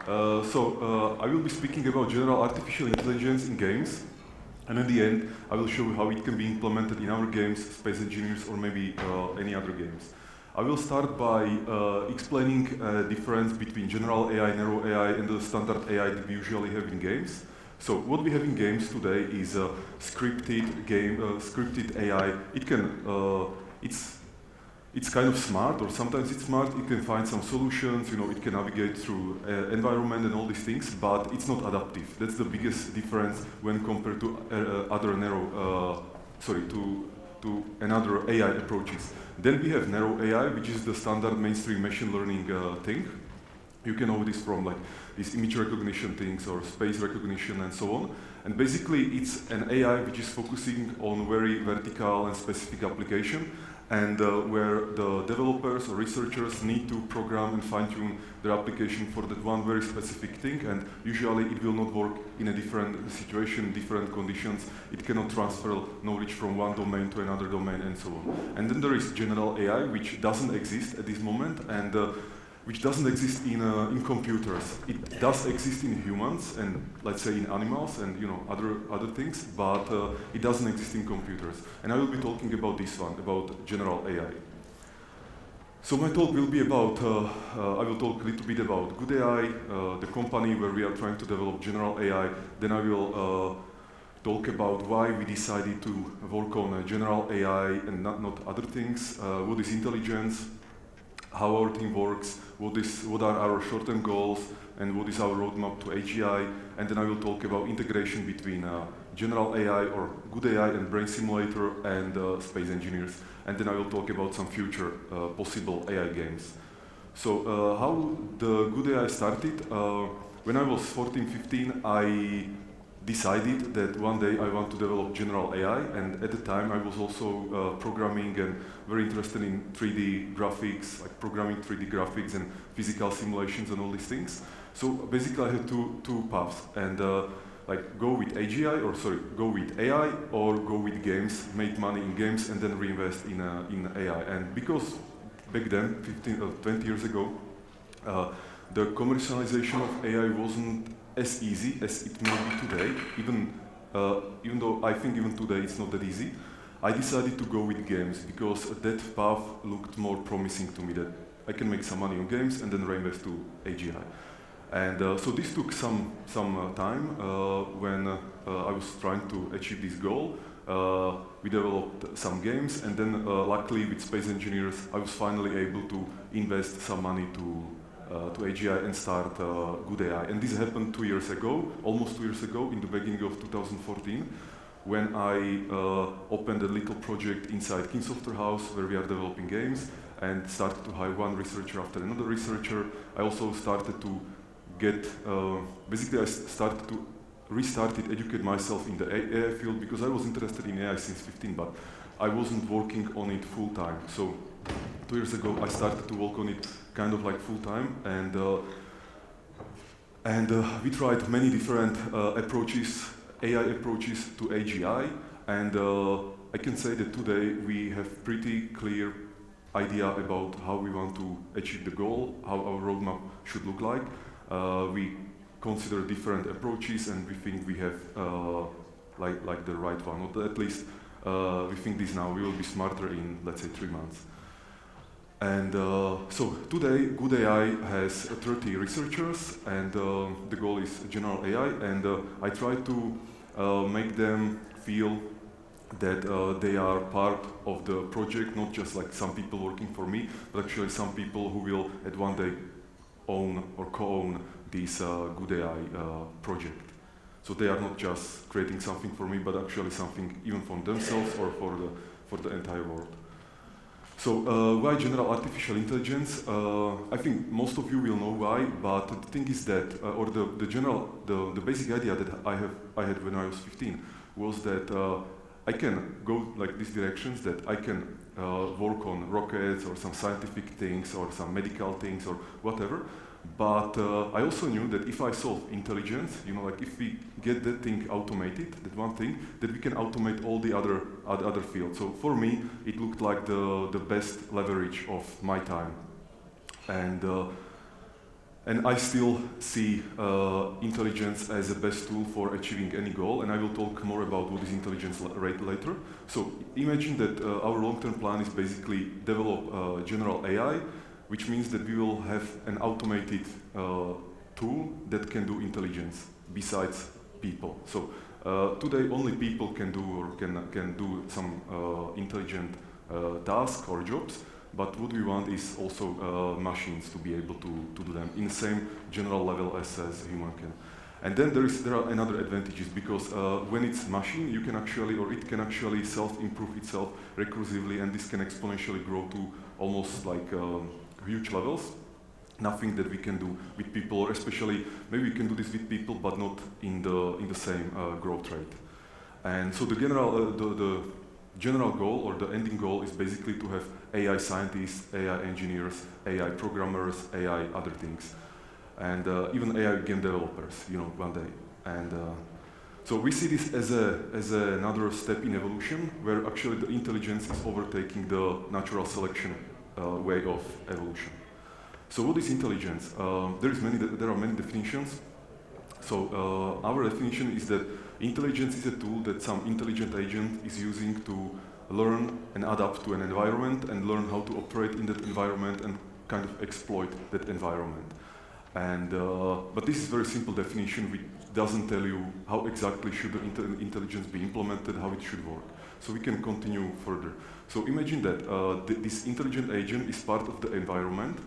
I will be speaking about general artificial intelligence in games, and at the end, I will show you how it can be implemented in our games, Space Engineers, or maybe any other games. I will start by explaining the difference between general AI, narrow AI, and the standard AI that we usually have in games. So what we have in games today is a scripted AI. It's kind of smart, or sometimes it's smart. It can find some solutions. It can navigate through environment and all these things, but it's not adaptive. That's the biggest difference when compared to to another AI approaches. Then we have narrow AI, which is the standard mainstream machine learning thing. You can know this from like these image recognition things or space recognition and so on. And basically, it's an AI which is focusing on very vertical and specific application, and where the developers or researchers need to program and fine-tune their application for that one very specific thing, and usually it will not work in a different situation, different conditions. It cannot transfer knowledge from one domain to another domain and so on. And then there is general AI, which doesn't exist at this moment, and which doesn't exist in computers. It does exist in humans and, let's say, in animals and other things, but it doesn't exist in computers. And I will be talking about this one, about general AI. So my talk will be about, I will talk a little bit about GoodAI, the company where we are trying to develop general AI. Then I will talk about why we decided to work on general AI and not other things, what is intelligence, how our team works, what are our short-term goals, and what is our roadmap to AGI. And then I will talk about integration between general AI or GoodAI and Brain Simulator and Space Engineers. And then I will talk about some future possible AI games. So how the GoodAI started, when I was 14, 15, I decided that one day I want to develop general AI, and at the time I was also programming and very interested in 3D graphics, like programming 3D graphics and physical simulations and all these things. So basically I had two paths, and like go with AI or go with games, make money in games and then reinvest in AI. And because back then, 20 years ago, the commercialization of AI wasn't as easy as it may be today, even though I think even today it's not that easy. I decided to go with games because that path looked more promising to me, that I can make some money on games and then reinvest to AGI. And so this took some time when I was trying to achieve this goal. We developed some games, and then luckily with Space Engineers I was finally able to invest some money to AGI and start GoodAI. And this happened 2 years ago, almost 2 years ago, in the beginning of 2014, when I opened a little project inside King Software House where we are developing games, and started to hire one researcher after another researcher. I also started to restarted educate myself in the AI field, because I was interested in AI since 15, but I wasn't working on it full time. So 2 years ago I started to work on it kind of like full time, and we tried many different AI approaches to AGI, and I can say that today we have pretty clear idea about how we want to achieve the goal, how our roadmap should look like. We consider different approaches, and we think we have like the right one, or at least we think this now. We will be smarter in, let's say, 3 months. And so today, GoodAI has 30 researchers, and the goal is general AI, and I try to make them feel that they are part of the project, not just like some people working for me, but actually some people who will at one day own or co-own this GoodAI project. So they are not just creating something for me, but actually something even for themselves or for the entire world. So why general artificial intelligence? I think most of you will know why, but the thing is that, or the basic idea that I had when I was 15 was that I can go like these directions, that I can work on rockets or some scientific things or some medical things or whatever. But I also knew that if I solve intelligence, like if we get that thing automated, that one thing, that we can automate all the other fields. So for me, it looked like the best leverage of my time. And And I still see intelligence as the best tool for achieving any goal, and I will talk more about what is intelligence later. So imagine that our long-term plan is basically develop general AI, which means that we will have an automated tool that can do intelligence besides people. So today only people can do some intelligent task or jobs. But what we want is also machines to be able to do them in the same general level as human can. And then there are another advantages because when it's machine, you can actually, or it can actually self-improve itself recursively, and this can exponentially grow to almost like huge levels. Nothing that we can do with people, or especially maybe we can do this with people, but not in the same growth rate. And so the general goal or the ending goal is basically to have AI scientists, AI engineers, AI programmers, AI other things, and even AI game developers, one day. And so we see this as another step in evolution, where actually the intelligence is overtaking the natural selection way of evolution. So what is intelligence? There are many definitions. So our definition is that intelligence is a tool that some intelligent agent is using to learn and adapt to an environment and learn how to operate in that environment and kind of exploit that environment. And but this is a very simple definition which doesn't tell you how exactly should the intelligence be implemented, how it should work. So we can continue further. So imagine that this intelligent agent is part of the environment,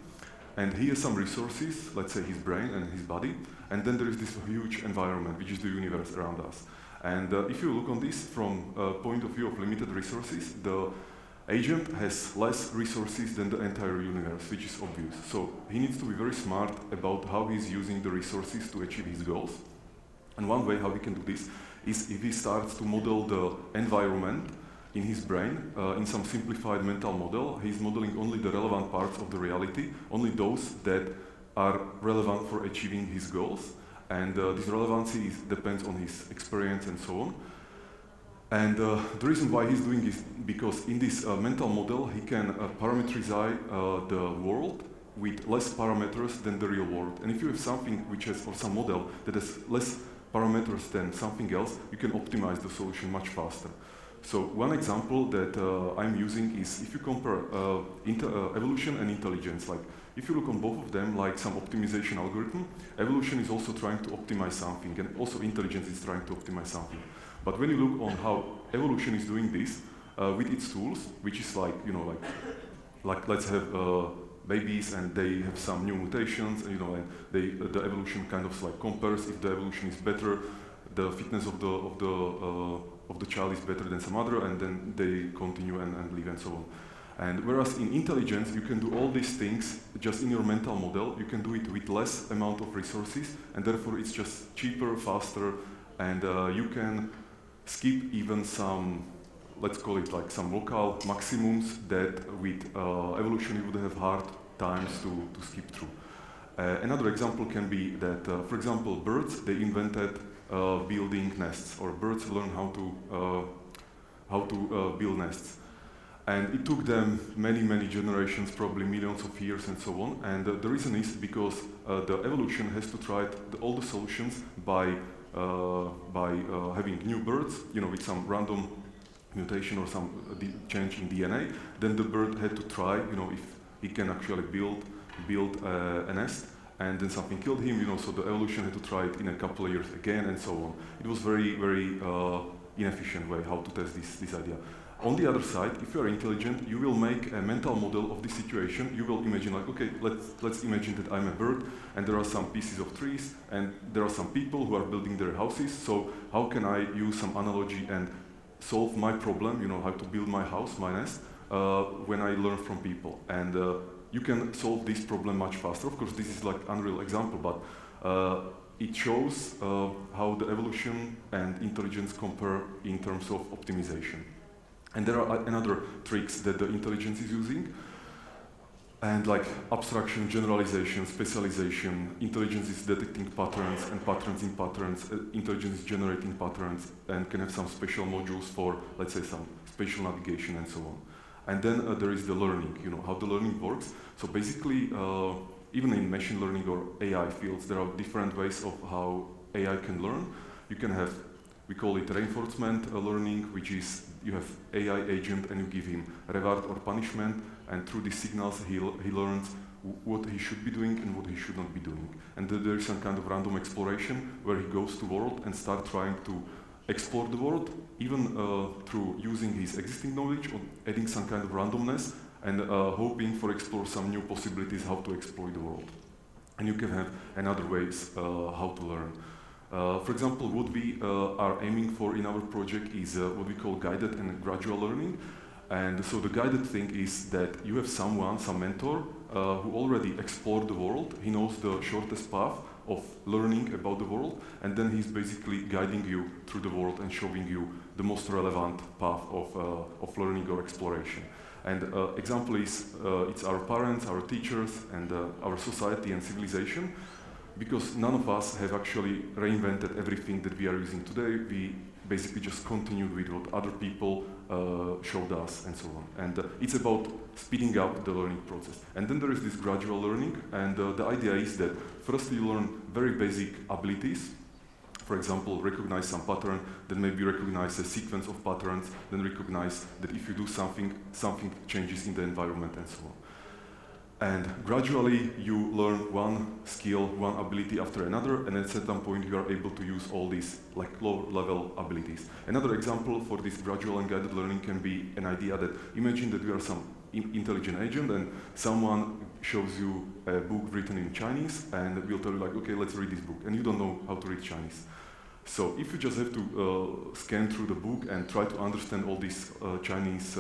and he has some resources, let's say his brain and his body, and then there is this huge environment, which is the universe around us. And if you look on this from a point of view of limited resources, the agent has less resources than the entire universe, which is obvious. So he needs to be very smart about how he's using the resources to achieve his goals. And one way how he can do this is if he starts to model the environment in his brain, in some simplified mental model. He's modeling only the relevant parts of the reality, only those that are relevant for achieving his goals. And this relevancy depends on his experience and so on. And the reason why he's doing this, because in this mental model, he can parameterize the world with less parameters than the real world. And if you have something which has, or some model that has less parameters than something else, you can optimize the solution much faster. So one example that I'm using is if you compare evolution and intelligence, like if you look on both of them like some optimization algorithm, evolution is also trying to optimize something, and also intelligence is trying to optimize something. But when you look on how evolution is doing this with its tools, which is like, like let's have babies and they have some new mutations, and the evolution kind of like compares if the evolution is better, the fitness of the child is better than some other, and then they continue and live and so on. And whereas in intelligence, you can do all these things just in your mental model, you can do it with less amount of resources, and therefore it's just cheaper, faster, and you can skip even some, let's call it like some local maximums that with evolution you would have hard times to skip through. Another example can be that, for example, birds, they invented building nests, or birds learn how to build nests. And it took them many generations, probably millions of years and so on. And the reason is because the evolution has to try all the solutions by having new birds, with some random mutation or some change in DNA. Then the bird had to try, if he can actually build a nest. And then something killed him, so the evolution had to try it in a couple of years again and so on. It was very inefficient way how to test this idea. On the other side, if you are intelligent, you will make a mental model of the situation. You will imagine like, okay, let's imagine that I'm a bird and there are some pieces of trees and there are some people who are building their houses. So how can I use some analogy and solve my problem, how to build my house, my nest, when I learn from people. And you can solve this problem much faster. Of course, this is like unreal example, but it shows how the evolution and intelligence compare in terms of optimization. And there are another tricks that the intelligence is using, and like abstraction, generalization, specialization. Intelligence is detecting patterns, and patterns in patterns. Intelligence is generating patterns, and can have some special modules for, let's say, some spatial navigation and so on. And then there is the learning, how the learning works. So basically, even in machine learning or AI fields, there are different ways of how AI can learn. You can have, we call it reinforcement learning, which is you have AI agent and you give him reward or punishment, and through these signals he learns what he should be doing and what he should not be doing. And there is some kind of random exploration where he goes to world and start trying to explore the world, even through using his existing knowledge or adding some kind of randomness and hoping for explore some new possibilities how to exploit the world. And you can have another ways how to learn. For example, what we are aiming for in our project is what we call guided and gradual learning. And so the guided thing is that you have someone, some mentor, who already explored the world. He knows the shortest path of learning about the world, and then he's basically guiding you through the world and showing you the most relevant path of learning or exploration. And example is, it's our parents, our teachers, and our society and civilization, because none of us have actually reinvented everything that we are using today. We basically just continued with what other people showed us and so on. And it's about speeding up the learning process. And then there is this gradual learning, and the idea is that first you learn very basic abilities. For example, recognize some pattern, then maybe recognize a sequence of patterns, then recognize that if you do something, something changes in the environment and so on. And gradually you learn one skill, one ability after another, and at a certain point you are able to use all these like low-level abilities. Another example for this gradual and guided learning can be an idea that imagine that you are some intelligent agent and someone shows you a book written in Chinese and will tell you like, okay, let's read this book, and you don't know how to read Chinese. So if you just have to scan through the book and try to understand all these Chinese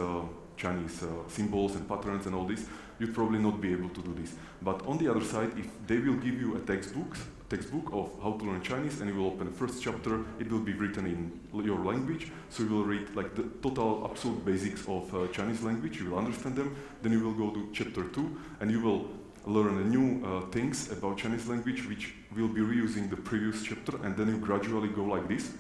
symbols and patterns and all this, you'd probably not be able to do this. But on the other side, if they will give you a textbook of how to learn Chinese, and you will open the first chapter, it will be written in your language, so you will read like the total absolute basics of Chinese language, you will understand them, then you will go to chapter 2, and you will learn new things about Chinese language, which will be reusing the previous chapter, and then you gradually go like this.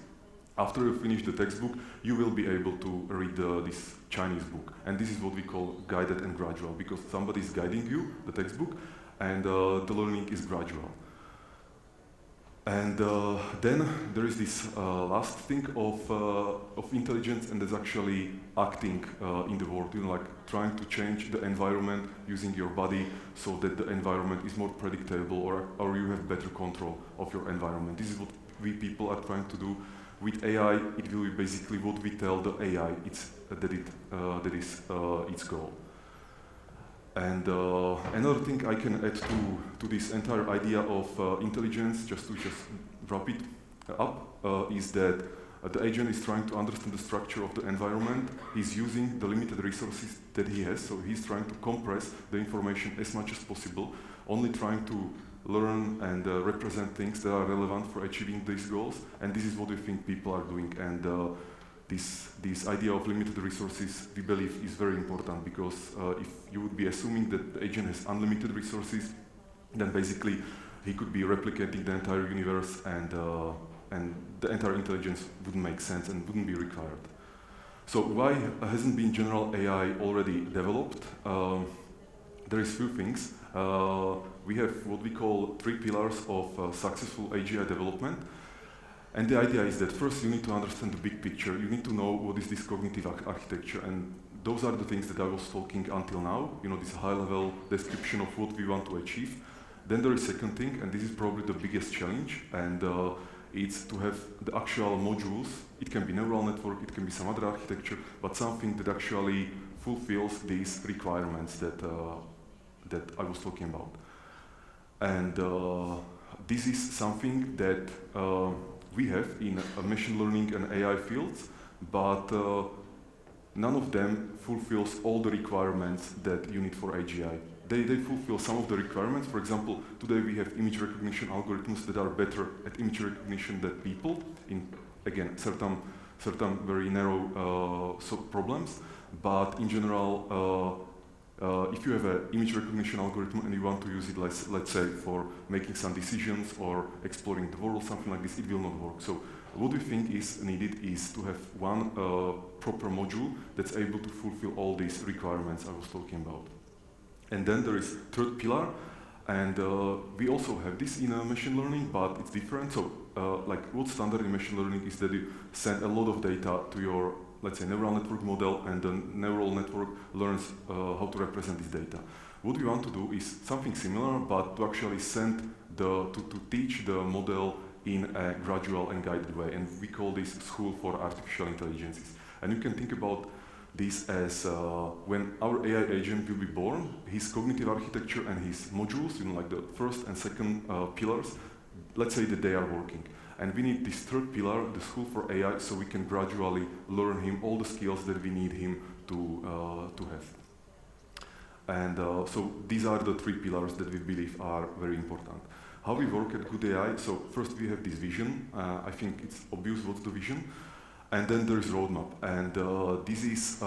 After you finish the textbook, you will be able to read this Chinese book. And this is what we call guided and gradual, because somebody is guiding you, the textbook, and the learning is gradual. And then there is this last thing of intelligence, and that's actually acting in the world, like trying to change the environment using your body so that the environment is more predictable, or you have better control of your environment. This is what we people are trying to do. With AI, it will be basically what we tell the AI that is its goal. And another thing I can add to this entire idea of intelligence, just to wrap it up, is that the agent is trying to understand the structure of the environment. He's using the limited resources that he has, so he's trying to compress the information as much as possible, only trying to learn and represent things that are relevant for achieving these goals, and this is what we think people are doing. And this idea of limited resources, we believe, is very important, because if you would be assuming that the agent has unlimited resources, then basically he could be replicating the entire universe, and the entire intelligence wouldn't make sense and wouldn't be required. So why hasn't been general AI already developed? There is few things. We have what we call 3 pillars of successful AGI development. And the idea is that first you need to understand the big picture. You need to know what is this cognitive architecture. And those are the things that I was talking until now, this high-level description of what we want to achieve. Then there is second thing, and this is probably the biggest challenge, and it's to have the actual modules. It can be neural network, it can be some other architecture, but something that actually fulfills these requirements that I was talking about. And this is something that we have in machine learning and AI fields, but none of them fulfills all the requirements that you need for AGI. They fulfill some of the requirements. For example, today we have image recognition algorithms that are better at image recognition than people in, again, certain very narrow problems. But in general, if you have an image recognition algorithm and you want to use it, let's say, for making some decisions or exploring the world, something like this, it will not work. So what we think is needed is to have one proper module that's able to fulfill all these requirements I was talking about. And then there is third pillar, And we also have this in machine learning, but it's different. So like what's standard in machine learning is that you send a lot of data to your, let's say, neural network model, and the neural network learns how to represent this data. What we want to do is something similar, but to actually to teach the model in a gradual and guided way. And we call this School for Artificial Intelligences. And you can think about this as when our AI agent will be born, his cognitive architecture and his modules, like the first and second pillars, let's say that they are working. And we need this third pillar, the School for AI, so we can gradually learn him all the skills that we need him to have. And so these are the three pillars that we believe are very important. How we work at GoodAI, so first we have this vision. I think it's obvious what's the vision. And then there is roadmap, and this is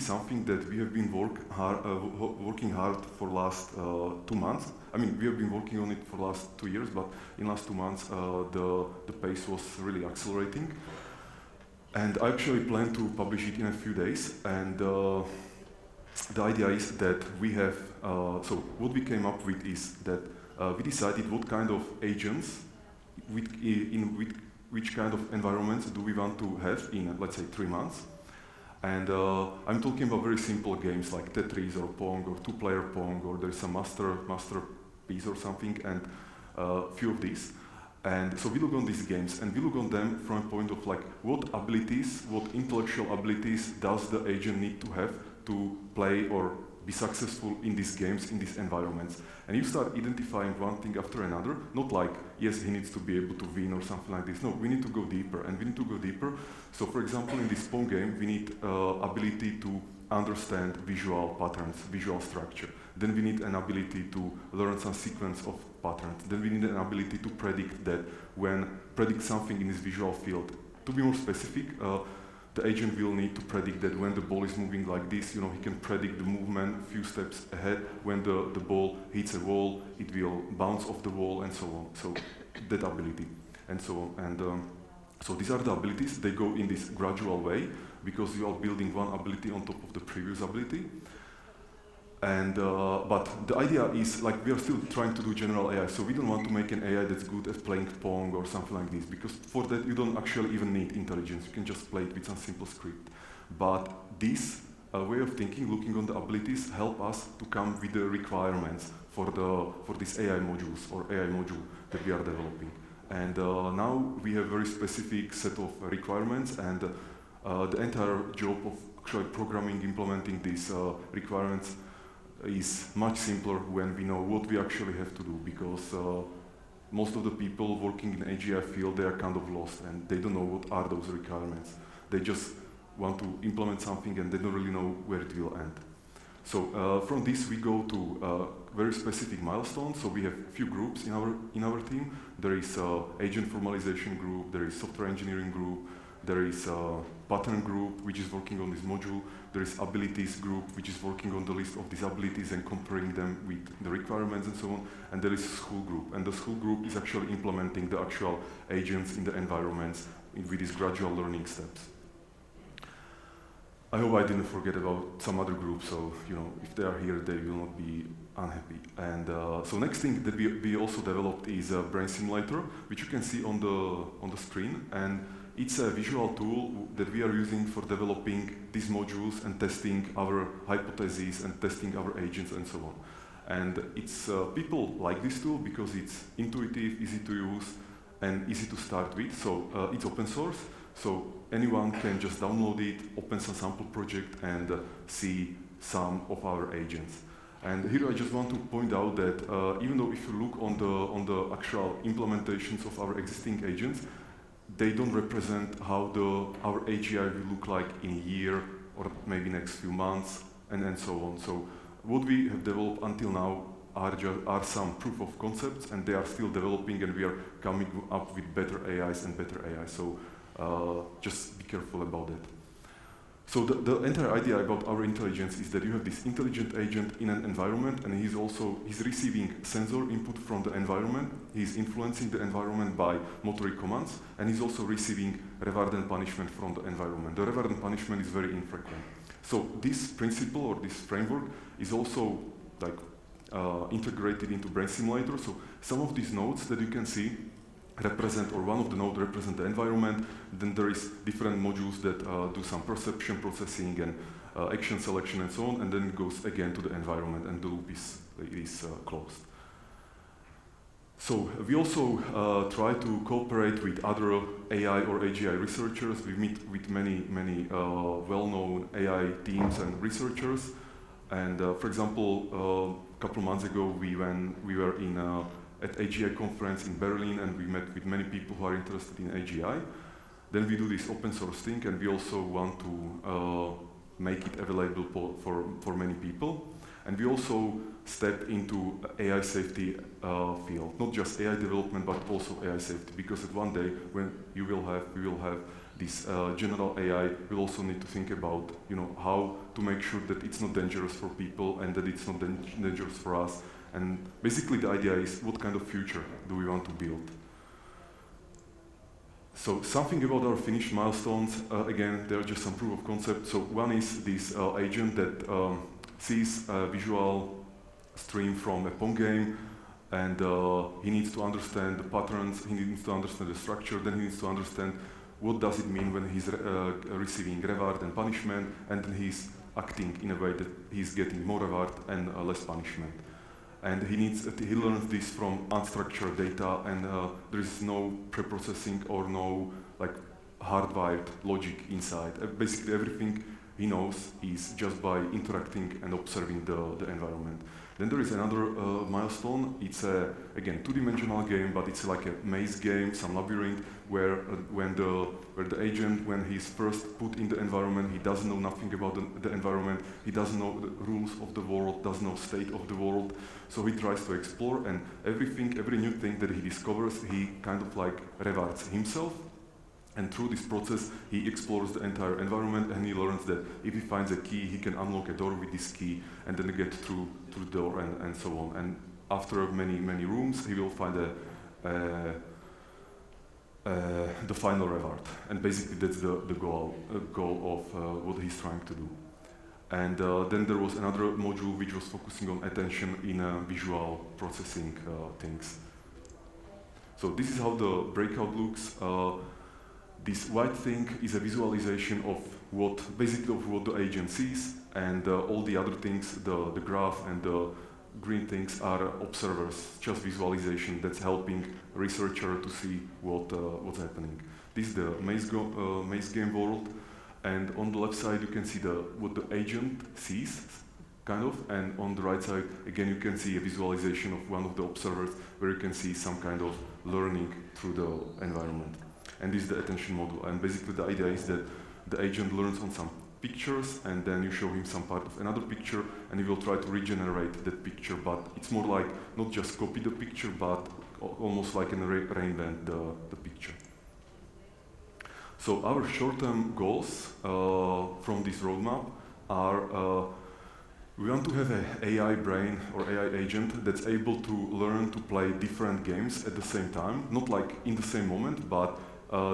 something that we have been working hard for last 2 months. I mean, we have been working on it for the last 2 years, but in last 2 months the pace was really accelerating. And I actually plan to publish it in a few days. And the idea is that we have. So what we came up with is that we decided what kind of agents which kind of environments do we want to have in, let's say, 3 months. And I'm talking about very simple games like Tetris or Pong or two-player Pong, or there's some masterpiece or something, and few of these. And so we look on these games, and we look on them from a point of like, what abilities, what intellectual abilities does the agent need to have to play or be successful in these games, in these environments. And you start identifying one thing after another, not like, yes, he needs to be able to win or something like this. No, we need to go deeper, and we need to go deeper. So for example, in this Pong game, we need ability to understand visual patterns, visual structure. Then we need an ability to learn some sequence of patterns. Then we need an ability to predict something in this visual field. To be more specific, the agent will need to predict that when the ball is moving like this, he can predict the movement a few steps ahead. When the ball hits a wall, it will bounce off the wall, and so on. So that ability, and so on. And so these are the abilities. They go in this gradual way, because you are building one ability on top of the previous ability. And but the idea is, like, we are still trying to do general AI, so we don't want to make an AI that's good at playing Pong or something like this, because for that you don't actually even need intelligence. You can just play it with some simple script. But this way of thinking, looking on the abilities, help us to come with the requirements for these AI modules or AI module that we are developing. And now we have very specific set of requirements, and the entire job of actually programming, implementing these requirements is much simpler when we know what we actually have to do, because most of the people working in AGI field, they are kind of lost, and they don't know what are those requirements. They just want to implement something, and they don't really know where it will end. So from this we go to very specific milestones. So we have a few groups in our team. There is agent formalization group, there is software engineering group, there is pattern group, which is working on this module. There is abilities group, which is working on the list of these abilities and comparing them with the requirements and so on. And there is school group. And the school group is actually implementing the actual agents in the environments with these gradual learning steps. I hope I didn't forget about some other groups, so if they are here, they will not be unhappy. And so next thing that we also developed is a brain simulator, which you can see on the screen. And it's a visual tool that we are using for developing these modules and testing our hypotheses and testing our agents and so on. And it's people like this tool because it's intuitive, easy to use, and easy to start with. So it's open source, so anyone can just download it, open some sample project, and see some of our agents. And here I just want to point out that even though if you look on the actual implementations of our existing agents, they don't represent how our AGI will look like in a year or maybe next few months, and so on. So what we have developed until now are some proof of concepts, and they are still developing, and we are coming up with better AIs and better AI. So just be careful about that. So the entire idea about our intelligence is that you have this intelligent agent in an environment, and he's receiving sensor input from the environment, he's influencing the environment by motoric commands, and he's also receiving reward and punishment from the environment. The reward and punishment is very infrequent. So this principle or this framework is also like integrated into Brain Simulator. So some of these nodes that you can see represent, or one of the nodes represent the environment. Then there is different modules that do some perception processing and action selection and so on, and then it goes again to the environment, and the loop is closed. So we also try to cooperate with other AI or AGI researchers. We meet with many well-known AI teams and researchers. And for example, a couple of months ago, we were at AGI conference in Berlin, and we met with many people who are interested in AGI. Then we do this open source thing, and we also want to make it available for many people. And we also step into AI safety field, not just AI development, but also AI safety, because at one day when we will have this general AI, we'll also need to think about, how to make sure that it's not dangerous for people and that it's not dangerous for us. And basically the idea is, what kind of future do we want to build? So something about our finished milestones. Again, there are just some proof of concept. So one is this agent that sees a visual stream from a Pong game, and he needs to understand the patterns, he needs to understand the structure, then he needs to understand what does it mean when he's receiving reward and punishment, and then he's acting in a way that he's getting more reward and less punishment. And he learns this from unstructured data, and there is no preprocessing or no hardwired logic inside. Basically everything he knows is just by interacting and observing the environment. Then there is another milestone. It's again two-dimensional game, but it's like a maze game, some labyrinth, where the agent, when he's first put in the environment, he doesn't know nothing about the environment. He doesn't know the rules of the world, doesn't know state of the world. So he tries to explore, and every new thing that he discovers, he kind of rewards himself. And through this process, he explores the entire environment, and he learns that if he finds a key, he can unlock a door with this key, and then get through the door, and so on. And after many rooms, he will find the final reward. And basically, that's the goal of what he's trying to do. And then there was another module which was focusing on attention in visual processing things. So this is how the breakout looks. This white thing is a visualization of what the agent sees, and all the other things, the graph and the green things, are observers, just visualization that's helping a researcher to see what's happening. This is the maze game world, and on the left side you can see what the agent sees, kind of, and on the right side again you can see a visualization of one of the observers where you can see some kind of learning through the environment. And this is the attention model. And basically the idea is that the agent learns on some pictures, and then you show him some part of another picture, and he will try to regenerate that picture. But it's more like not just copy the picture, but almost like in a rain band the picture. So our short-term goals from this roadmap are we want to have an AI brain or AI agent that's able to learn to play different games at the same time, not like in the same moment, but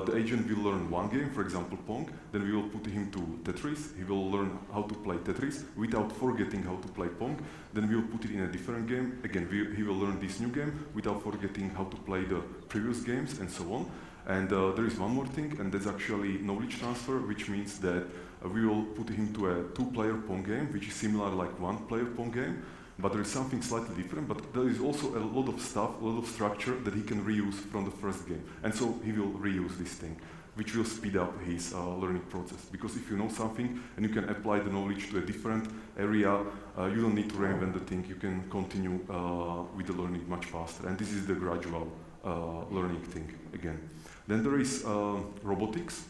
the agent will learn one game, for example Pong, then we will put him to Tetris. He will learn how to play Tetris without forgetting how to play Pong. Then we will put it in a different game. Again, he will learn this new game without forgetting how to play the previous games, and so on. And there is one more thing, and that's actually knowledge transfer, which means that we will put him to a two-player Pong game, which is similar like one-player Pong game. But there is something slightly different, but there is also a lot of stuff, a lot of structure that he can reuse from the first game. And so he will reuse this thing, which will speed up his learning process. Because if you know something and you can apply the knowledge to a different area, you don't need to reinvent the thing. You can continue with the learning much faster. And this is the gradual learning thing again. Then there is robotics.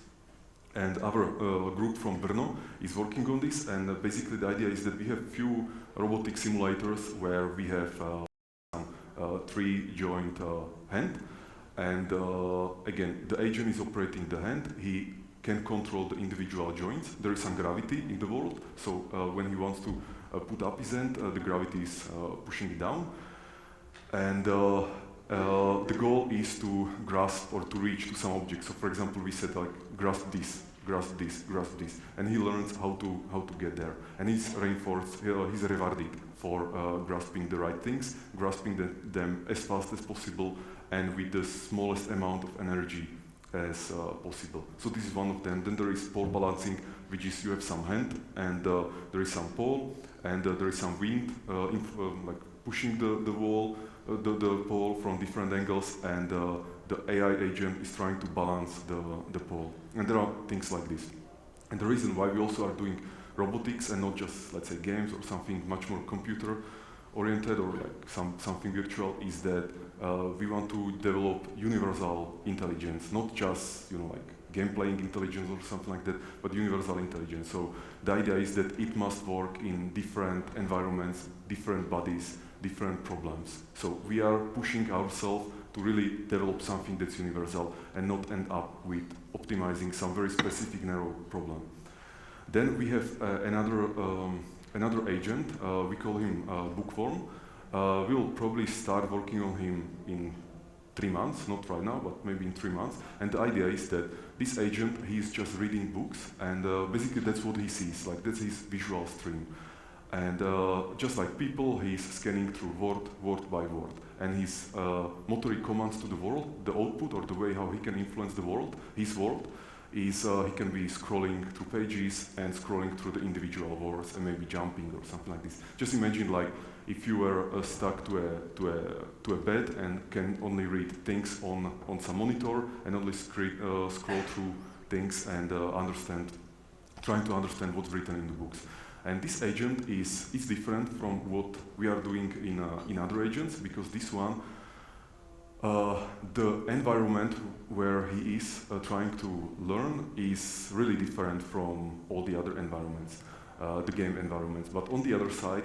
And our group from Brno is working on this, and basically the idea is that we have few robotic simulators where we have some three-joint hand, and again, the agent is operating the hand. He can control the individual joints. There is some gravity in the world, so when he wants to put up his hand, the gravity is pushing it down. And the goal is to grasp or to reach to some object. So for example, we said grasp this, grasp this, and he learns how to get there, and he's reinforced, he's rewarded for grasping the right things, grasping them as fast as possible, and with the smallest amount of energy as possible. So this is one of them. Then there is pole balancing, which is you have some hand, and there is some pole, and there is some wind, like pushing the wall, the pole from different angles, and the AI agent is trying to balance the pole. And there are things like this. And the reason why we also are doing robotics and not just, let's say, games or something much more computer-oriented or like something virtual is that we want to develop universal intelligence, not just, like game-playing intelligence or something like that, but universal intelligence. So the idea is that it must work in different environments, different bodies, different problems. So we are pushing ourselves to really develop something that's universal and not end up with optimizing some very specific narrow problem. Then we have another agent, we call him Bookworm. We will probably start working on him in 3 months, not right now, but maybe in 3 months. And the idea is that this agent, he's just reading books, and basically that's what he sees, like that's his visual stream. And just like people, he's scanning through word by word. And his motoric commands to the world, the output or the way how he can influence the world, his world, is he can be scrolling through pages and scrolling through the individual words and maybe jumping or something like this. Just imagine like if you were stuck to a bed and can only read things on some monitor and only scroll through things and trying to understand what's written in the books. And this agent is different from what we are doing in other agents, because this one, the environment where he is trying to learn is really different from all the other environments, the game environments. But on the other side,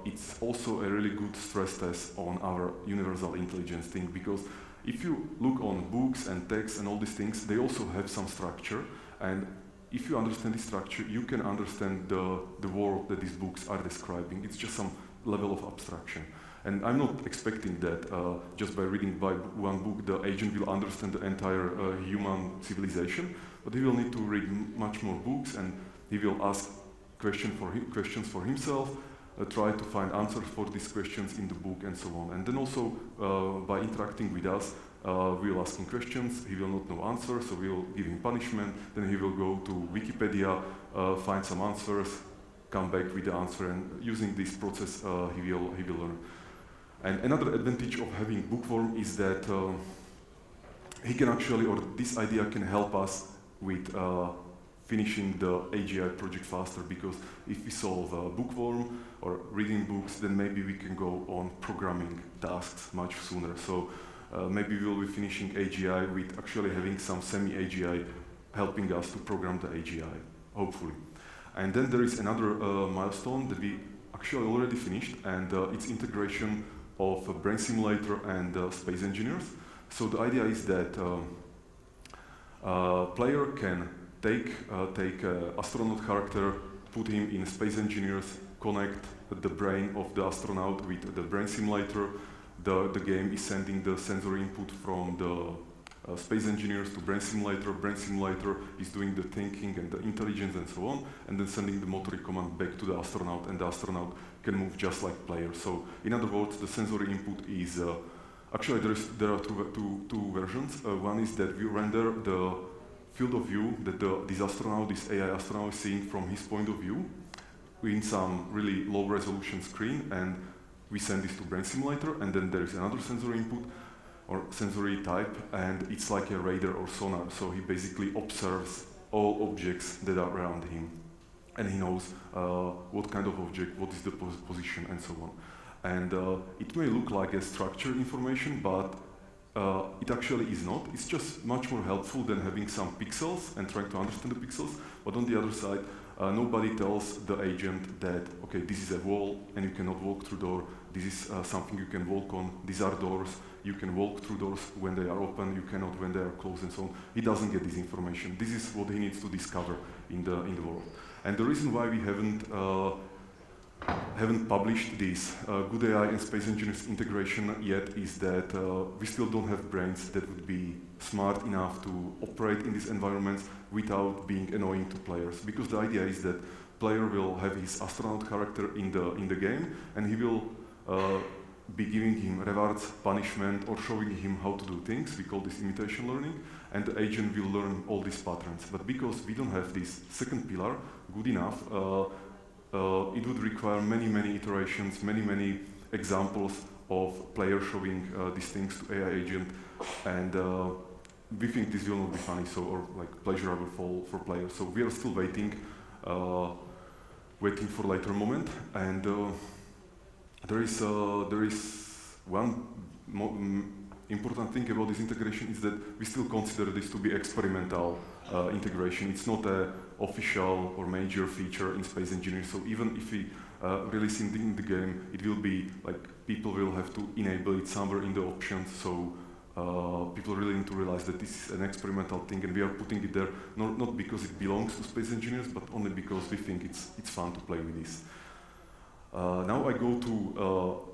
it's also a really good stress test on our universal intelligence thing, because if you look on books and text and all these things, they also have some structure, and if you understand this structure, you can understand the world that these books are describing. It's just some level of abstraction. And I'm not expecting that just by reading one book, the agent will understand the entire human civilization, but he will need to read much more books, and he will ask questions for himself, try to find answers for these questions in the book, and so on. And then also, by interacting with us, we will ask him questions, he will not know answers, so we will give him punishment, then he will go to Wikipedia, find some answers, come back with the answer, and using this process, he will learn. And another advantage of having Bookworm is that he can actually, or this idea can help us with finishing the AGI project faster, because if we solve Bookworm or reading books, then maybe we can go on programming tasks much sooner. So maybe we will be finishing AGI with actually having some semi-AGI helping us to program the AGI, hopefully. And then there is another milestone that we actually already finished, and it's integration of a brain simulator and space engineers. So the idea is that player can take astronaut character, put him in space engineers, connect the brain of the astronaut with the brain simulator. The game is sending the sensory input from the space engineers to brain simulator. Brain simulator is doing the thinking and the intelligence and so on, and then sending the motoric command back to the astronaut, and the astronaut can move just like player. So in other words, the sensory input is actually there are two versions. One is that we render the field of view that this AI astronaut is seeing from his point of view in some really low resolution screen, and we send this to brain simulator, and then there is another sensory input or sensory type, and it's like a radar or sonar. So he basically observes all objects that are around him, and he knows what kind of object, what is the position, and so on. And it may look like a structured information, but it actually is not. It's just much more helpful than having some pixels and trying to understand the pixels. But on the other side, nobody tells the agent that, okay, this is a wall and you cannot walk through door. This is something you can walk on. These are doors. You can walk through doors when they are open. You cannot when they are closed, and so on. He doesn't get this information. This is what he needs to discover in the world. And the reason why we haven't haven't published this GoodAI and Space Engineers integration yet is that we still don't have brains that would be smart enough to operate in these environments without being annoying to players. Because the idea is that player will have his astronaut character in the game, and he will be giving him rewards, punishment, or showing him how to do things. We call this imitation learning, and the agent will learn all these patterns. But because we don't have this second pillar good enough, it would require many iterations, many examples of players showing these things to AI agent, and we think this will not be funny, or like pleasurable for players. So we are still waiting for later moment, and there is one important thing about this integration is that we still consider this to be experimental integration. It's not an official or major feature in Space Engineering. So even if we release it in the game, it will be like people will have to enable it somewhere in the options. So people really need to realize that this is an experimental thing, and we are putting it there not because it belongs to Space Engineers, but only because we think it's fun to play with this. Now I go to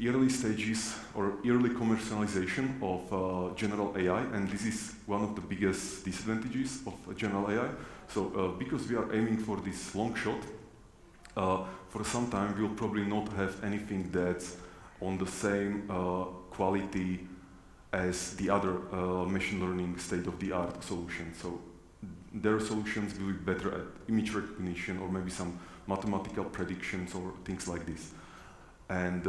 early stages or early commercialization of general AI, and this is one of the biggest disadvantages of general AI. So because we are aiming for this long shot, for some time we'll probably not have anything that's on the same quality as the other machine learning state-of-the-art solutions. So their solutions will be better at image recognition or maybe some mathematical predictions or things like this. And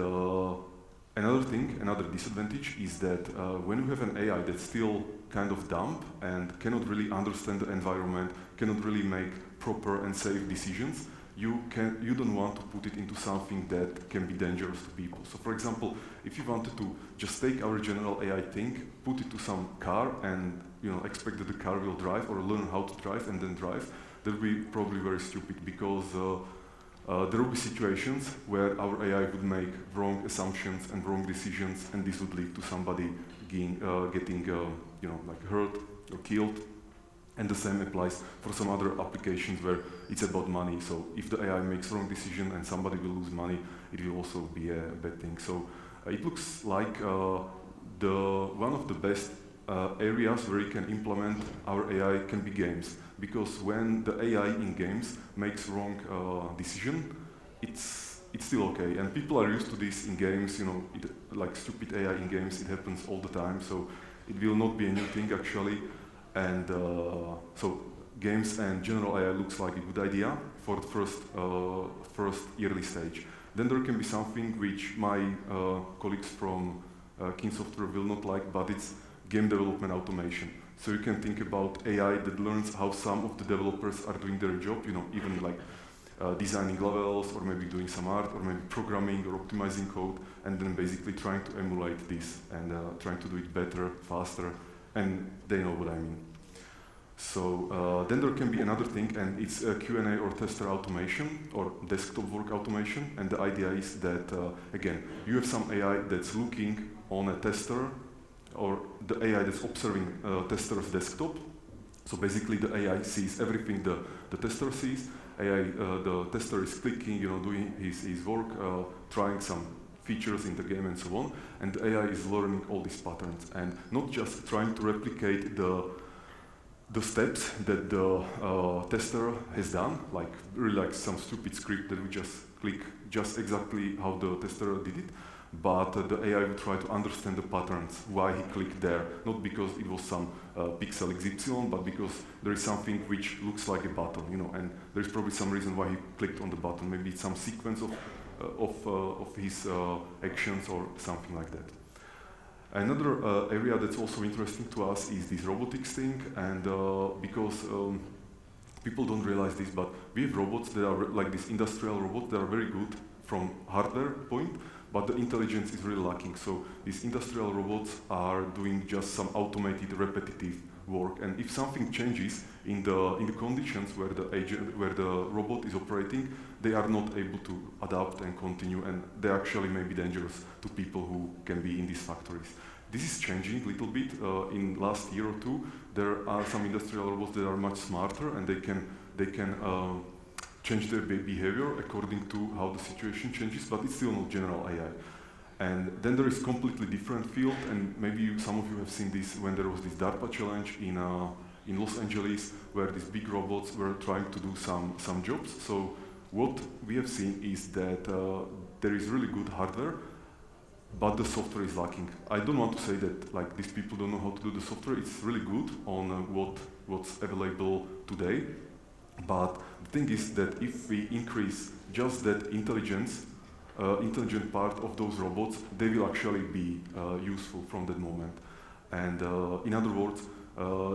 another disadvantage is that when you have an AI that's still kind of dumb and cannot really understand the environment, cannot really make proper and safe decisions, you don't want to put it into something that can be dangerous to people. So for example, if you wanted to just take our general AI thing, put it to some car and expect that the car will drive or learn how to drive and then drive, that would be probably very stupid, because there will be situations where our AI would make wrong assumptions and wrong decisions, and this would lead to somebody getting like hurt or killed. And the same applies for some other applications where it's about money. So if the AI makes wrong decision and somebody will lose money, it will also be a bad thing. So it looks like one of the best areas where you can implement our AI can be games, because when the AI in games makes wrong decision, it's still okay, and people are used to this in games. Like stupid AI in games, it happens all the time. So it will not be a new thing actually, and so games and general AI looks like a good idea for the first early stage. Then there can be something which my colleagues from King Software will not like, but it's game development automation. So you can think about AI that learns how some of the developers are doing their job, even like designing levels, or maybe doing some art, or maybe programming or optimizing code, and then basically trying to emulate this and trying to do it better, faster, and they know what I mean. So then there can be another thing, and it's Q&A or tester automation or desktop work automation. And the idea is that, again, you have some AI that's looking on a tester, or the AI that's observing tester's desktop. So basically the AI sees everything the tester sees. The tester is clicking, doing his work, trying some features in the game and so on. And the AI is learning all these patterns and not just trying to replicate the steps that the tester has done, like really like some stupid script that we just click just exactly how the tester did it, but the AI will try to understand the patterns, why he clicked there, not because it was some pixel XY, but because there is something which looks like a button, and there's probably some reason why he clicked on the button. Maybe it's some sequence of his actions or something like that. Another area that's also interesting to us is this robotics thing, and because people don't realize this, but we have robots that are like this industrial robots that are very good from hardware point, but the intelligence is really lacking. So these industrial robots are doing just some automated, repetitive work, and if something changes in the conditions where the robot is operating, they are not able to adapt and continue, and they actually may be dangerous to people who can be in these factories. This is changing a little bit. In last year or two, there are some industrial robots that are much smarter, and they can change their behavior according to how the situation changes, but it's still not general AI. And then there is completely different field, and maybe some of you have seen this when there was this DARPA challenge in Los Angeles, where these big robots were trying to do some jobs. So what we have seen is that there is really good hardware, but the software is lacking. I don't want to say that like these people don't know how to do the software. It's really good on what's available today. But the thing is that if we increase just that intelligent part of those robots, they will actually be useful from that moment. And in other words,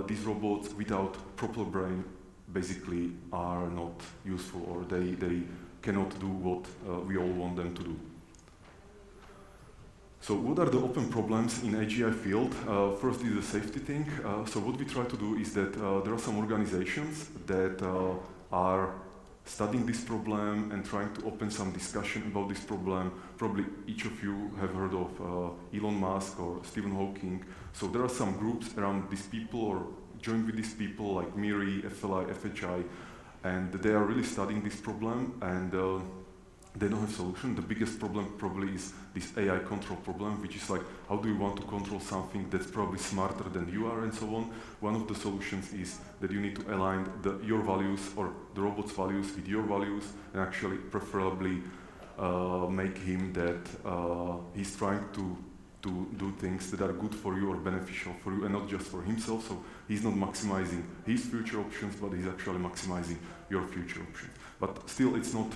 these robots without proper brain basically are not useful, or they cannot do what we all want them to do. So what are the open problems in AGI field? First is the safety thing. So what we try to do is that there are some organizations that are studying this problem and trying to open some discussion about this problem. Probably each of you have heard of Elon Musk or Stephen Hawking. So there are some groups around these people or joined with these people like MIRI, FLI, FHI, and they are really studying this problem, and they don't have solution. The biggest problem probably is this AI control problem, which is like, how do you want to control something that's probably smarter than you are, and so on. One of the solutions is that you need to align your values or the robot's values with your values, and actually preferably make him that he's trying to do things that are good for you or beneficial for you, and not just for himself. So he's not maximizing his future options, but he's actually maximizing your future options. But still, it's not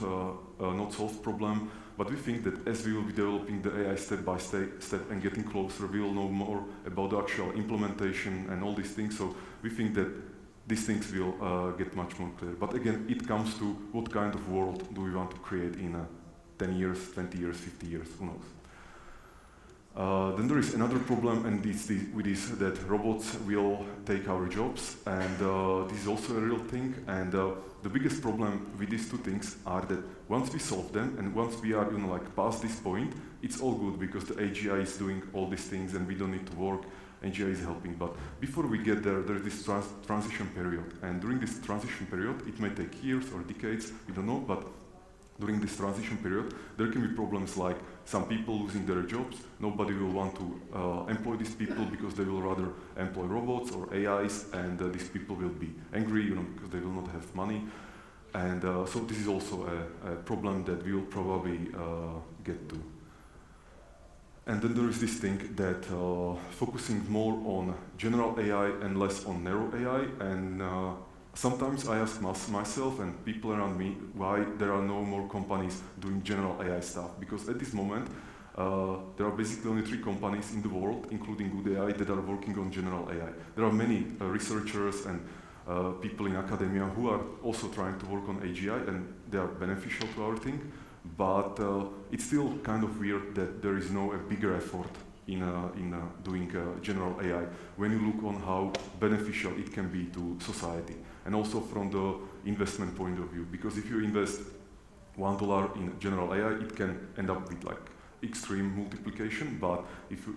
solved problem. But we think that as we will be developing the AI step by step and getting closer, we will know more about the actual implementation and all these things. So we think that these things will get much more clear. But again, it comes to what kind of world do we want to create in 10 years, 20 years, 50 years, who knows. Then there is another problem, and with this that robots will take our jobs, and this is also a real thing. And the biggest problem with these two things are that once we solve them, and once we are like past this point, it's all good because the AGI is doing all these things, and we don't need to work. AGI is helping, but before we get there, there's this transition period, and during this transition period, it may take years or decades, we don't know, but during this transition period, there can be problems like some people losing their jobs. Nobody will want to employ these people because they will rather employ robots or AIs, and these people will be angry, because they will not have money. And so this is also a problem that we will probably get to. And then there is this thing that focusing more on general AI and less on narrow AI, and sometimes I ask myself and people around me why there are no more companies doing general AI stuff. Because at this moment, there are basically only 3 companies in the world, including GoodAI, that are working on general AI. There are many researchers and people in academia who are also trying to work on AGI, and they are beneficial to our thing. But it's still kind of weird that there is no a bigger effort in doing general AI when you look on how beneficial it can be to society, and also from the investment point of view. Because if you invest $1 in general AI, it can end up with like extreme multiplication. But if you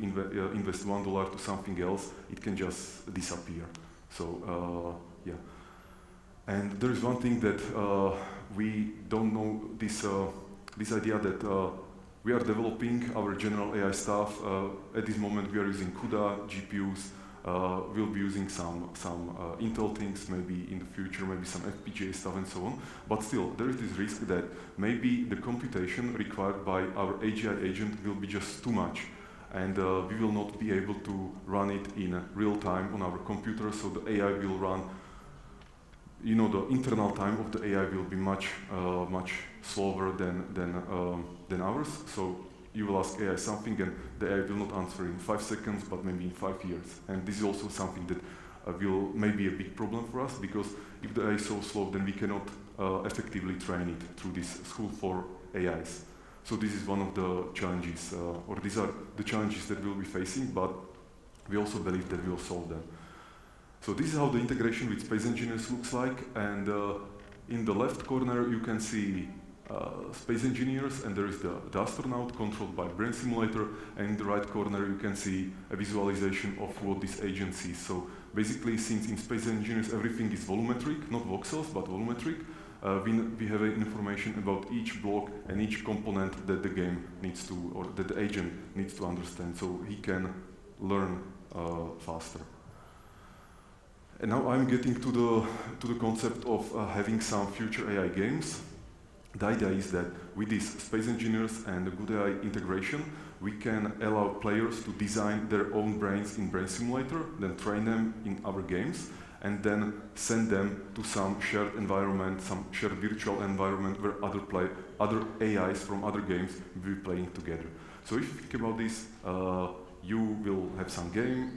invest $1 to something else, it can just disappear. So yeah. And there is one thing that we don't know, this idea that we are developing our general AI stuff. At this moment, we are using CUDA GPUs. We'll be using some Intel things, maybe in the future, maybe some FPGA stuff and so on. But still, there is this risk that maybe the computation required by our AGI agent will be just too much, and we will not be able to run it in real time on our computer. So the AI will run. The internal time of the AI will be much slower than ours. So you will ask AI something, and the AI will not answer in 5 seconds, but maybe in 5 years. And this is also something that will maybe a big problem for us, because if the AI is so slow, then we cannot effectively train it through this school for AIs. So this is one of the challenges, or these are the challenges that we'll be facing, but we also believe that we'll solve them. So this is how the integration with space engineers looks like, and in the left corner you can see space engineers, and there is the astronaut controlled by brain simulator, and in the right corner you can see a visualization of what this agent sees. So basically, since in space engineers everything is volumetric, not voxels but volumetric, we have information about each block and each component that the game needs to, or that the agent needs to understand, so he can learn faster. And now I'm getting to the concept of having some future AI games. The idea is that with these space engineers and the GoodAI integration, we can allow players to design their own brains in Brain Simulator, then train them in our games, and then send them to some shared environment, some shared virtual environment where other AIs from other games will be playing together. So if you think about this, you will have some game,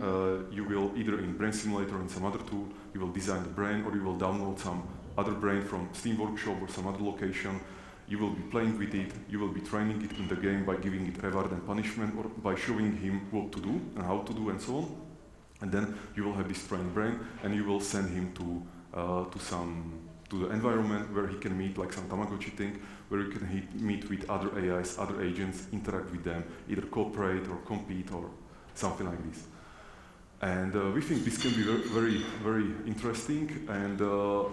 you will either in Brain Simulator or in some other tool, you will design the brain, or you will download some other brain from Steam Workshop or some other location. You will be playing with it, you will be training it in the game by giving it reward and punishment, or by showing him what to do and how to do and so on. And then you will have this trained brain, and you will send him to the environment where he can meet, like some Tamagotchi thing, where he can meet with other AIs, other agents, interact with them, either cooperate or compete or something like this. And we think this can be very, very interesting, and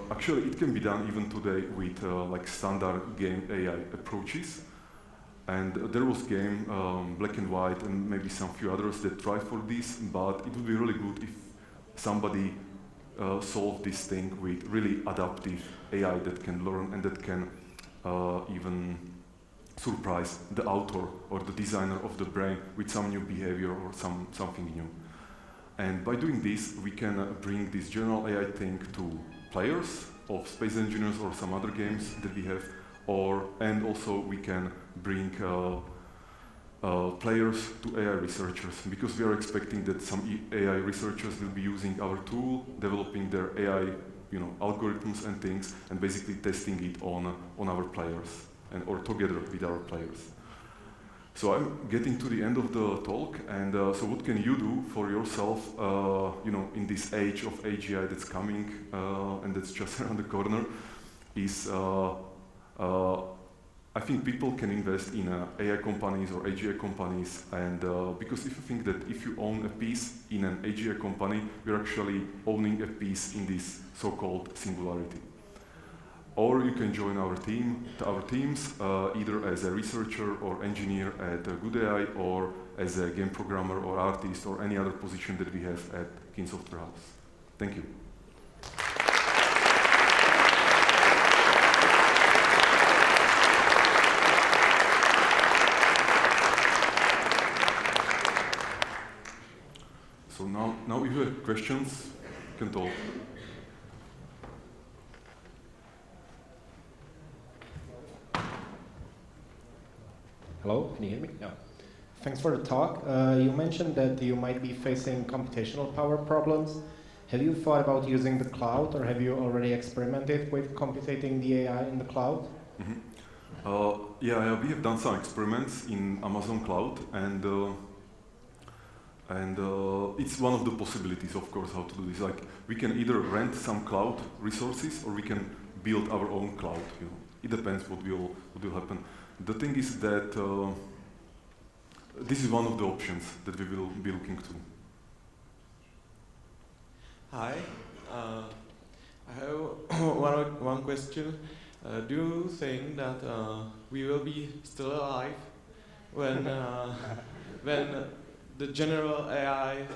actually it can be done even today with like standard game AI approaches. And there was game Black and White and maybe some few others that tried for this, but it would be really good if somebody solved this thing with really adaptive AI that can learn and that can even surprise the author or the designer of the brain with some new behavior or something new. And by doing this, we can bring this general AI thing to players of Space Engineers or some other games that we have, and also we can bring players to AI researchers, because we are expecting that some AI researchers will be using our tool, developing their AI, algorithms and things, and basically testing it on our players or together with our players. So I'm getting to the end of the talk, and so what can you do for yourself, in this age of AGI that's coming and that's just around the corner, is I think people can invest in AI companies or AGI companies, and because if you think that if you own a piece in an AGI company, you're actually owning a piece in this so-called singularity. Or you can join our teams, either as a researcher or engineer at GoodAI, or as a game programmer or artist, or any other position that we have at King Software House. Thank you. So now if you have questions, you can talk. Hello, can you hear me? Yeah. Thanks for the talk. You mentioned that you might be facing computational power problems. Have you thought about using the cloud, or have you already experimented with computing the AI in the cloud? Mm-hmm. Yeah, we have done some experiments in Amazon Cloud, and it's one of the possibilities, of course, how to do this. Like, we can either rent some cloud resources, or we can build our own cloud. It depends what will happen. The thing is that this is one of the options that we will be looking to. Hi, I have one question. Do you think that we will be still alive when the general AI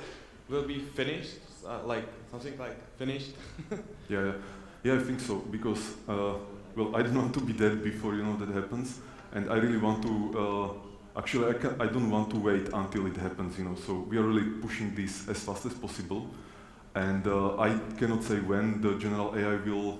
will be finished, like something like finished? Yeah, I think so, because I don't want to be dead before that happens. And I really want to, I don't want to wait until it happens, so we are really pushing this as fast as possible. And I cannot say when the general AI will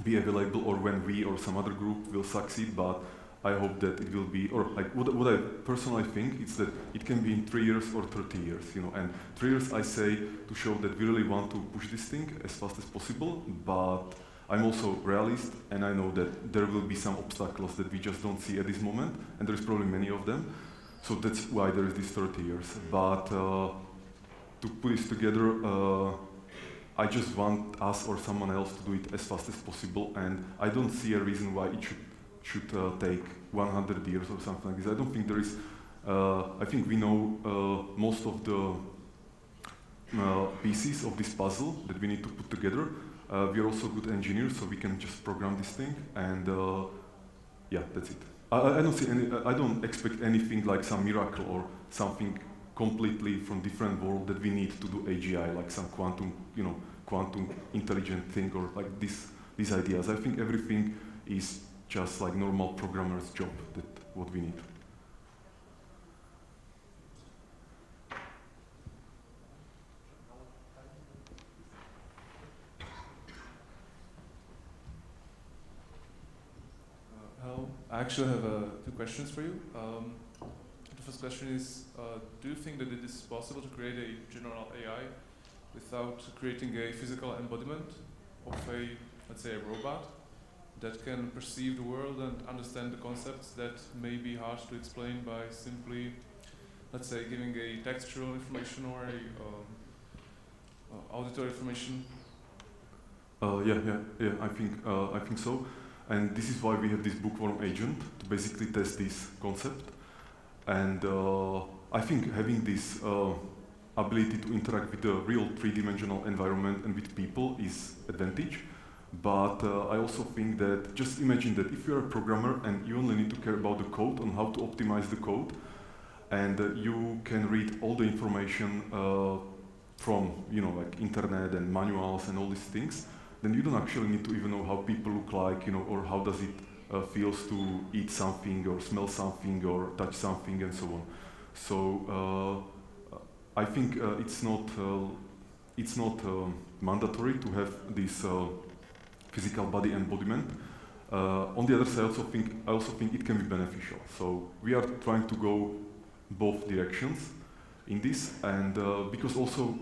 be available, or when we or some other group will succeed, but I hope that it will be, or like what I personally think is that it can be in 3 years or 30 years, and 3 years I say to show that we really want to push this thing as fast as possible, but I'm also realist, and I know that there will be some obstacles that we just don't see at this moment, and there's probably many of them. So that's why there is this 30 years. But to put this together, I just want us or someone else to do it as fast as possible, and I don't see a reason why it should take 100 years or something like this. I don't think there is. I think we know most of the pieces of this puzzle that we need to put together. We are also good engineers, so we can just program this thing, and yeah, that's it. I don't see any. I don't expect anything like some miracle or something completely from different world that we need to do AGI, like some quantum, quantum intelligent thing or like these ideas. I think everything is just like normal programmer's job. That what we need. Hello. I actually have two questions for you. The first question is, do you think that it is possible to create a general AI without creating a physical embodiment of a, let's say, a robot that can perceive the world and understand the concepts that may be hard to explain by simply, let's say, giving a textual information or a auditory information? Yeah. I think so. And this is why we have this bookworm agent to basically test this concept. And I think having this ability to interact with the real three-dimensional environment and with people is advantage. But I also think that, just imagine that if you're a programmer and you only need to care about the code, on how to optimize the code, and you can read all the information from, like internet and manuals and all these things, then you don't actually need to even know how people look like, or how does it feels to eat something or smell something or touch something and so on. So I think it's not mandatory to have this physical body embodiment. On the other side, I also think it can be beneficial. So we are trying to go both directions in this, and because also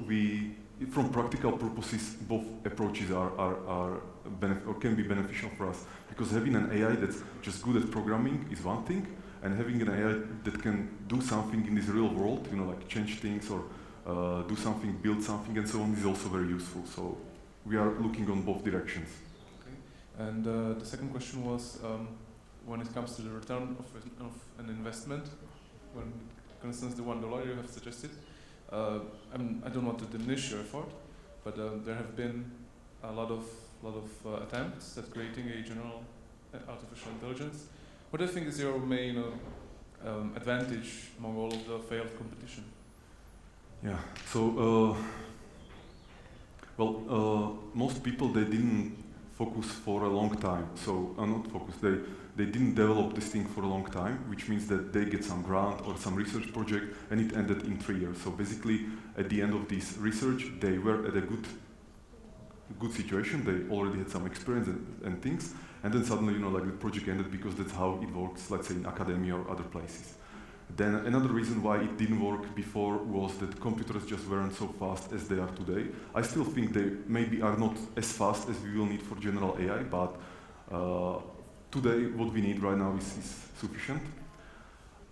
from practical purposes, both approaches can be beneficial for us. Because having an AI that's just good at programming is one thing, and having an AI that can do something in this real world, like change things or do something, build something, and so on, is also very useful. So we are looking on both directions. Okay. And the second question was, when it comes to the return of an investment, when, for instance, the $1 you have suggested, I don't want to diminish your effort, but there have been a lot of attempts at creating a general artificial intelligence. What do you think is your main advantage among all of the failed competition? Yeah. So, most people, they didn't focus for a long time. So, not focus. They didn't develop this thing for a long time, which means that they get some grant or some research project, and it ended in 3 years. So basically, at the end of this research, they were at a good situation. They already had some experience and things, and then suddenly, like the project ended because that's how it works, let's say in academia or other places. Then another reason why it didn't work before was that computers just weren't so fast as they are today. I still think they maybe are not as fast as we will need for general AI, but today what we need right now is sufficient.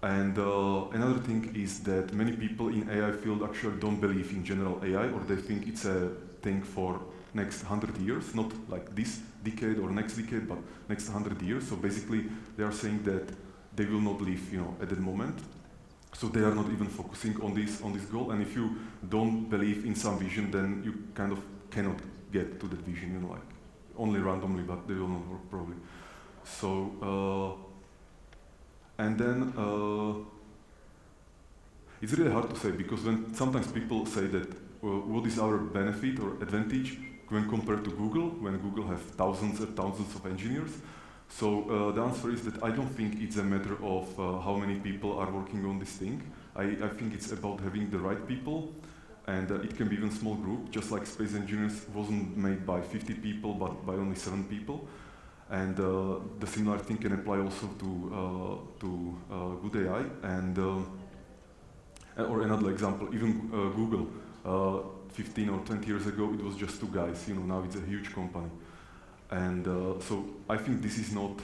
And another thing is that many people in AI field actually don't believe in general AI, or they think it's a thing for next 100 years, not like this decade or next decade, but next 100 years. So basically they are saying that they will not live, at that moment. So they are not even focusing on this goal. And if you don't believe in some vision, then you kind of cannot get to that vision, like only randomly, but they will not work probably. So, and then it's really hard to say, because when sometimes people say that, what is our benefit or advantage when compared to Google, when Google has thousands and thousands of engineers. So the answer is that I don't think it's a matter of how many people are working on this thing. I think it's about having the right people, and it can be even small group, just like space engineers wasn't made by 50 people, but by only 7 people. And the similar thing can apply also to GoodAI. And or another example, even Google, 15 or 20 years ago, it was just 2 guys. Now it's a huge company. And so I think this is not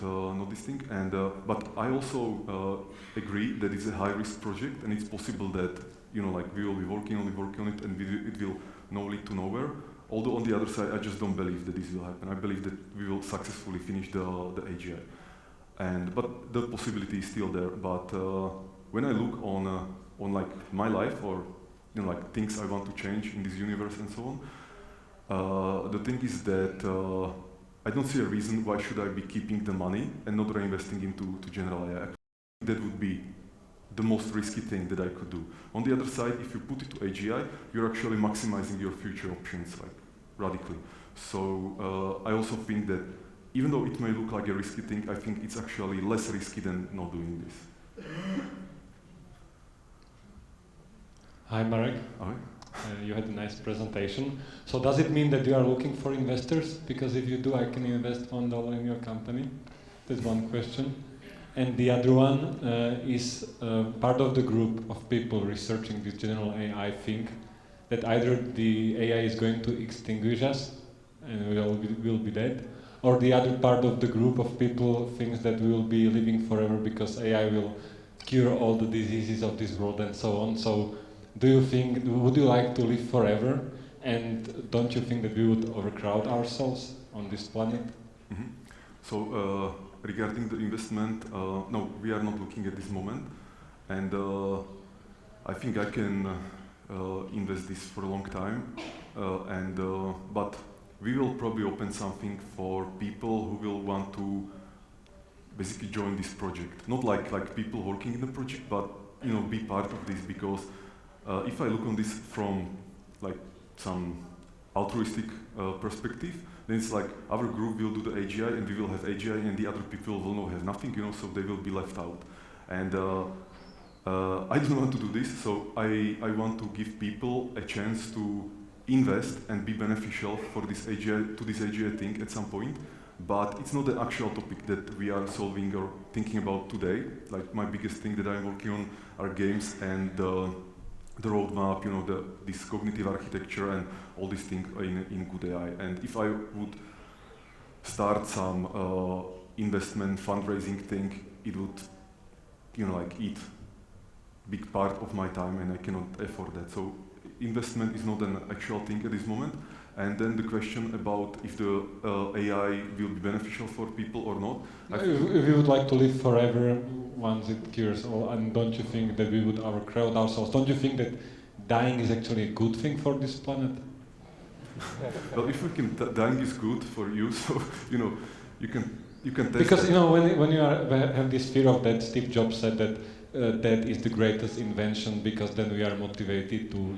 this thing. And but I also agree that it's a high-risk project, and it's possible that like we will be working on it, and it will not lead to nowhere. Although on the other side, I just don't believe that this will happen. I believe that we will successfully finish the AGI, but the possibility is still there. But when I look on like my life, or like things I want to change in this universe and so on, The thing is that I don't see a reason why should I be keeping the money and not reinvesting into general AI. That would be the most risky thing that I could do. On the other side, if you put it to AGI, you're actually maximizing your future options like radically. So I also think that even though it may look like a risky thing, I think it's actually less risky than not doing this. Hi, Marek. Hi. You had a nice presentation. So does it mean that you are looking for investors? Because if you do, I can invest $1 in your company. That's one question. And the other one is part of the group of people researching this general AI thing that either the AI is going to extinguish us and we will be dead, or the other part of the group of people thinks that we will be living forever because AI will cure all the diseases of this world and so on. So do you think, would you like to live forever? And don't you think that we would overcrowd ourselves on this planet? Mm-hmm. So regarding the investment, no, we are not looking at this moment. And I think I can invest this for a long time. But we will probably open something for people who will want to basically join this project. Not like people working in the project, but be part of this, because if I look on this from like some altruistic perspective, then it's like our group will do the AGI and we will have AGI and the other people will not have nothing, so they will be left out. And I don't want to do this, so I want to give people a chance to invest and be beneficial for this AGI, to this AGI thing at some point. But it's not the actual topic that we are solving or thinking about today. Like my biggest thing that I'm working on are games and the roadmap, this cognitive architecture and all these things in GoodAI. And if I would start some investment fundraising thing, it would, eat big part of my time, and I cannot afford that. So investment is not an actual thing at this moment. And then the question about if the AI will be beneficial for people or not. If we would like to live forever once it cures all, and don't you think that we would overcrowd ourselves? Don't you think that dying is actually a good thing for this planet? Well, if we can, dying is good for you, so you can test. Because when you have this fear of that, Steve Jobs said that that is the greatest invention, because then we are motivated to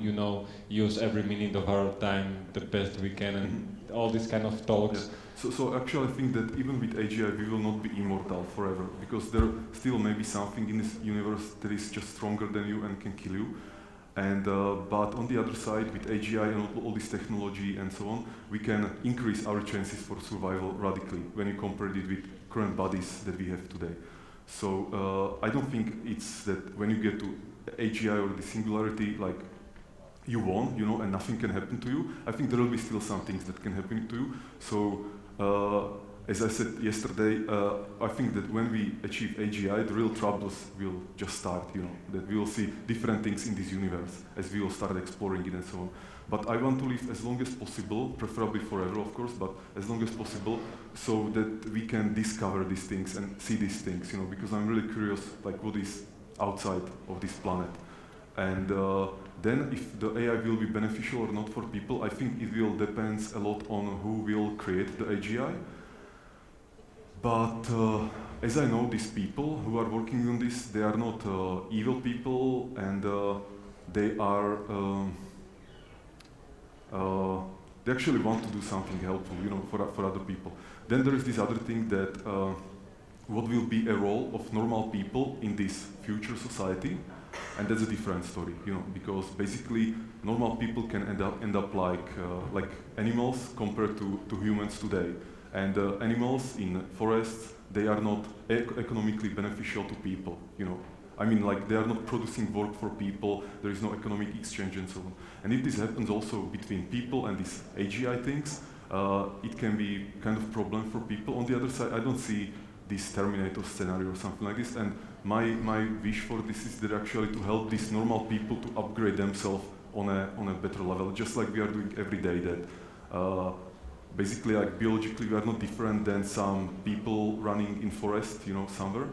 use every minute of our time the best we can, and all these kind of talks. Yeah. So actually I think that even with AGI we will not be immortal forever, because there still may be something in this universe that is just stronger than you and can kill you. And but on the other side, with AGI and all this technology and so on, we can increase our chances for survival radically when you compare it with current bodies that we have today. So I don't think it's that when you get to AGI or the singularity, like you won, and nothing can happen to you. I think there will be still some things that can happen to you. So as I said yesterday, I think that when we achieve AGI, the real troubles will just start, that we will see different things in this universe as we will start exploring it and so on. But I want to live as long as possible, preferably forever, of course, but as long as possible, so that we can discover these things and see these things, because I'm really curious, like what is outside of this planet. And then if the AI will be beneficial or not for people, I think it will depend a lot on who will create the AGI. But as I know, these people who are working on this, they are not evil people, and they are they actually want to do something helpful, for other people. Then there is this other thing that what will be a role of normal people in this future society, and that's a different story, because basically normal people can end up like animals compared to humans today. And animals in forests, they are not economically beneficial to people, I mean, like, they are not producing work for people, there is no economic exchange and so on. And if this happens also between people and these AGI things, it can be kind of problem for people. On the other side, I don't see this Terminator scenario or something like this, and my wish for this is that actually to help these normal people to upgrade themselves on a better level, just like we are doing every day, that basically, like, biologically we are not different than some people running in forest, somewhere,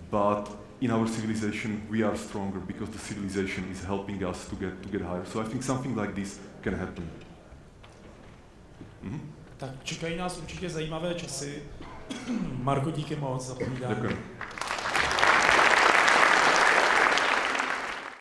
but in our civilization we are stronger because the civilization is helping us to get higher. So I think something like this can happen. Tak čekají nás určitě zajímavé časy. Marko, díky moc za povídání. Děkuji.